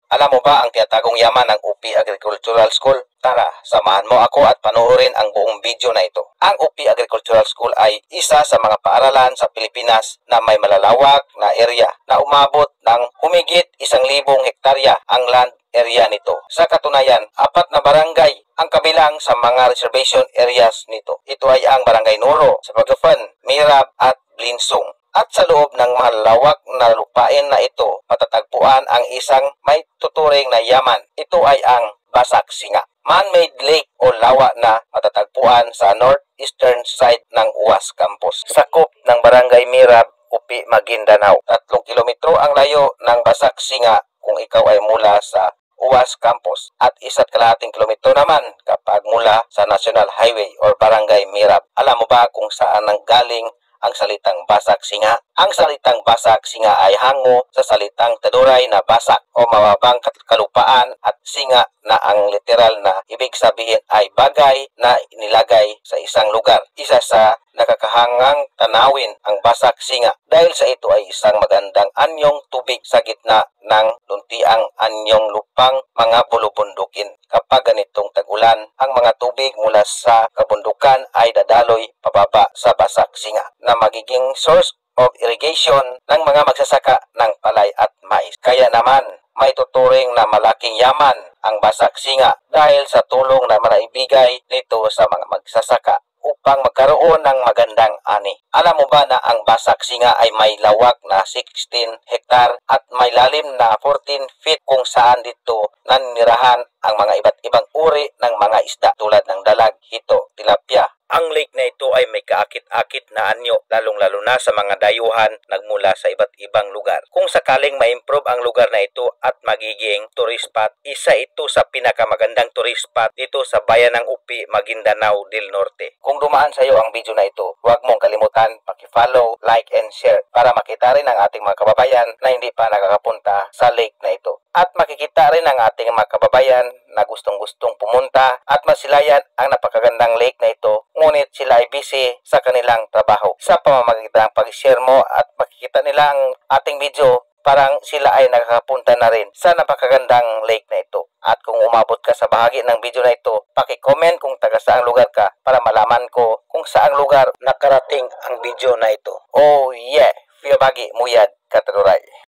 Alam mo ba ang tinatagong yaman ng UP Agricultural School? Tara, samahan mo ako at panoorin ang buong video na ito. Ang UP Agricultural School ay isa sa mga paaralan sa Pilipinas na may malalawak na area na umabot ng humigit 1,000 hektarya ang land area nito. Sa katunayan, 4 na barangay ang kabilang sa mga reservation areas nito. Ito ay ang Barangay Noro, Sabagafan, Mirab at Blinsong. At sa loob ng malawak na lupain na ito, matatagpuan ang isang may tuturing na yaman. Ito ay ang Basak Singa, man-made lake o lawa na matatagpuan sa northeastern side ng UAS campus. Sakop ng Barangay Mirab, UP Maguindanao. 3 kilometro ang layo ng Basak Singa kung ikaw ay mula sa UAS campus at 1.5 kilometro naman kapag mula sa National Highway or Barangay Mirab. Alam mo ba kung saan nanggaling ang salitang Basak Singa? Ang salitang Basak Singa ay hango sa salitang Taduray na basak o mababang kalupaan at singa na ang literal na ibig sabihin ay bagay na inilagay sa isang lugar. Isa sa nakakahangang tanawin ang Basak Singa dahil sa ito ay isang magandang anyong tubig sa gitna ng luntiang anyong lupang mga bulubundukin. Kapag ganitong tag-ulan, ang mga tubig mula sa kabundukan ay dadaloy pababa sa Basak Singa na magiging source of irrigation ng mga magsasaka ng palay at mais. Kaya naman, may tuturing na malaking yaman ang Basak Singa dahil sa tulong na manaibigay nito sa mga magsasaka upang magkaroon ng magandang ani. Alam mo ba na ang Basak Singa ay may lawak na 16 hektar at may lalim na 14 feet kung saan dito nanirahan ang mga iba't ibang uri ng mga isda tulad ng dalag, hito, tilapia. Ang lake na ito ay may kaakit-akit na anyo, lalong-lalo na sa mga dayuhan nagmula sa iba't ibang lugar. Kung sakaling ma-improve ang lugar na ito at magiging tourist spot, isa ito sa pinakamagandang tourist spot dito sa bayan ng UP, Maguindanao del Norte. Kung dumaan sa iyo ang video na ito, huwag mong kalimutan paki-follow, like, and share para makita rin ang ating mga kababayan na hindi pa nakakapunta sa lake na ito. At makikita rin ang ating mga kababayan na gustong-gustong pumunta at masilayan ang napakagandang lake na ito, ngunit sila ay busy sa kanilang trabaho. Sa pamamagitan ng pag-share mo at makikita nila ang ating video, parang sila ay nakakapunta na rin sa napakagandang lake na ito. At kung umabot ka sa bahagi ng video na ito, paki-comment kung taga saang lugar ka para malaman ko kung saang lugar nakarating ang video na ito. Oh yeah! Fiyabagi Muyad Kataduray.